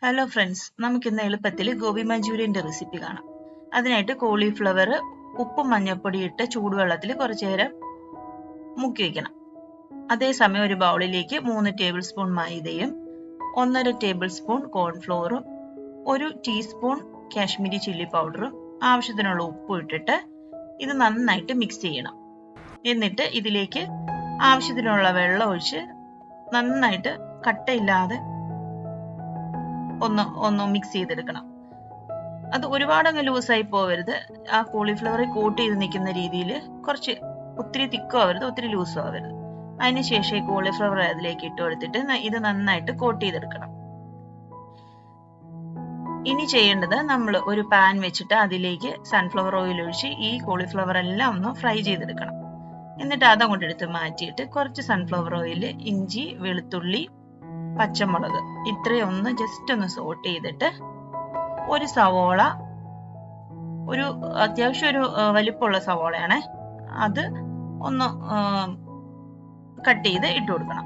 Hello friends, നമുക്കിന്ന് എളുപ്പത്തിൽ gobi മഞ്ചൂരിയൻ്റെ recipe കാണാം. അതിനായിട്ട് കോളിഫ്ലവർ ഉപ്പും മഞ്ഞൾപ്പൊടി ഇട്ട് ചൂടുവെള്ളത്തിൽ കുറച്ചു നേരം മുക്കി വയ്ക്കണം. അതേസമയം ഒരു ബൗളിലേക്ക് 3 ടേബിൾ സ്പൂൺ മൈദയും 1.5 ടേബിൾ സ്പൂൺ കോൺഫ്ലോറും 1 ടീസ്പൂൺ കാശ്മീരി ചില്ലി പൗഡറും ആവശ്യത്തിനുള്ള ഉപ്പും ഇട്ടിട്ട് ഇത് നന്നായിട്ട് മിക്സ് ചെയ്യണം. എന്നിട്ട് ഇതിലേക്ക് ആവശ്യത്തിനുള്ള വെള്ളം ഒഴിച്ച് നന്നായിട്ട് കട്ടയില്ലാതെ ഒന്ന് മിക്സ് ചെയ്തെടുക്കണം. അത് ഒരുപാടങ്ങ് ലൂസായി പോവരുത്. ആ കോളിഫ്ലവർ കോട്ട് ചെയ്ത് നിൽക്കുന്ന രീതിയിൽ ഒത്തിരി തിക്കും ആവരുത്, ഒത്തിരി ലൂസും ആവരുത്. അതിനുശേഷം ഈ കോളിഫ്ലവർ അതിലേക്ക് ഇട്ട് കൊടുത്തിട്ട് ഇത് നന്നായിട്ട് കോട്ട് ചെയ്തെടുക്കണം. ഇനി ചെയ്യേണ്ടത്, നമ്മൾ ഒരു പാൻ വെച്ചിട്ട് അതിലേക്ക് സൺഫ്ലവർ ഓയിൽ ഒഴിച്ച് ഈ കോളിഫ്ലവർ എല്ലാം ഒന്ന് ഫ്രൈ ചെയ്തെടുക്കണം. എന്നിട്ട് അതങ്ങോട്ട് എടുത്ത് മാറ്റിയിട്ട് കുറച്ച് സൺഫ്ലവർ ഓയിൽ, ഇഞ്ചി, വെളുത്തുള്ളി, പച്ചമുളക് ഇത്രയും ഒന്ന് ജസ്റ്റ് ഒന്ന് സോട്ട് ചെയ്തിട്ട് ഒരു സവോള, ഒരു അത്യാവശ്യം ഒരു വലിപ്പമുള്ള സവോളയാണ്, അത് ഒന്ന് കട്ട് ചെയ്ത് ഇട്ട് കൊടുക്കണം.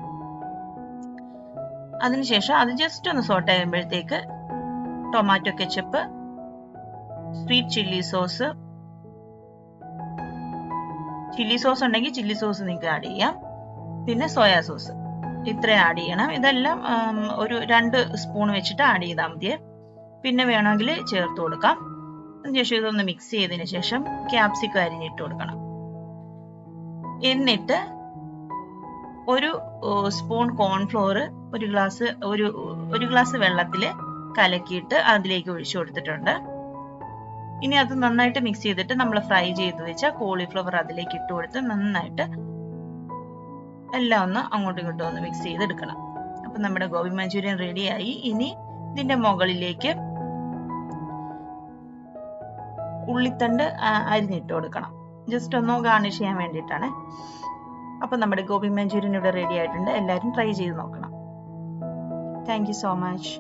അതിനുശേഷം അത് ജസ്റ്റ് ഒന്ന് സോട്ട് ചെയ്യുമ്പോഴത്തേക്ക് tomato ketchup, sweet chilli sauce ഉണ്ടെങ്കിൽ ചില്ലി സോസ് നിങ്ങൾക്ക് ആഡ് ചെയ്യാം, പിന്നെ സോയാ സോസ് ഇത്ര ആഡ് ചെയ്യണം. ഇതെല്ലാം ഒരു 2 സ്പൂൺ വെച്ചിട്ട് ആഡ് ചെയ്താൽ മതിയെ. പിന്നെ വേണമെങ്കിൽ ചേർത്ത് കൊടുക്കാം. അതിനുശേഷം ഇതൊന്ന് മിക്സ് ചെയ്തതിന് ശേഷം ക്യാപ്സിക്കം അരിഞ്ഞിട്ട് കൊടുക്കണം. എന്നിട്ട് ഒരു സ്പൂൺ കോൺഫ്ലോർ ഒരു ഗ്ലാസ് വെള്ളത്തിൽ കലക്കിയിട്ട് അതിലേക്ക് ഒഴിച്ചു കൊടുത്തിട്ടുണ്ട്. ഇനി അത് നന്നായിട്ട് മിക്സ് ചെയ്തിട്ട് നമ്മൾ ഫ്രൈ ചെയ്ത് വെച്ച കോളിഫ്ലവർ അതിലേക്ക് ഇട്ട് കൊടുത്ത് നന്നായിട്ട് എല്ലാം ഒന്ന് അങ്ങോട്ടും ഇങ്ങോട്ടും ഒന്ന് മിക്സ് ചെയ്തെടുക്കണം. അപ്പൊ നമ്മുടെ ഗോബി മഞ്ചൂരിയൻ റെഡിയായി. ഇനി ഇതിന്റെ മുകളിലേക്ക് ഉള്ളിത്തണ്ട് അരിഞ്ഞിട്ട് കൊടുക്കണം. ജസ്റ്റ് ഒന്ന് ഗാർണിഷ് ചെയ്യാൻ വേണ്ടിയിട്ടാണ്. അപ്പൊ നമ്മുടെ ഗോബി മഞ്ചൂരിയൻ ഇവിടെ റെഡി ആയിട്ടുണ്ട്. എല്ലാവരും ട്രൈ ചെയ്ത് നോക്കണം. Thank you so much.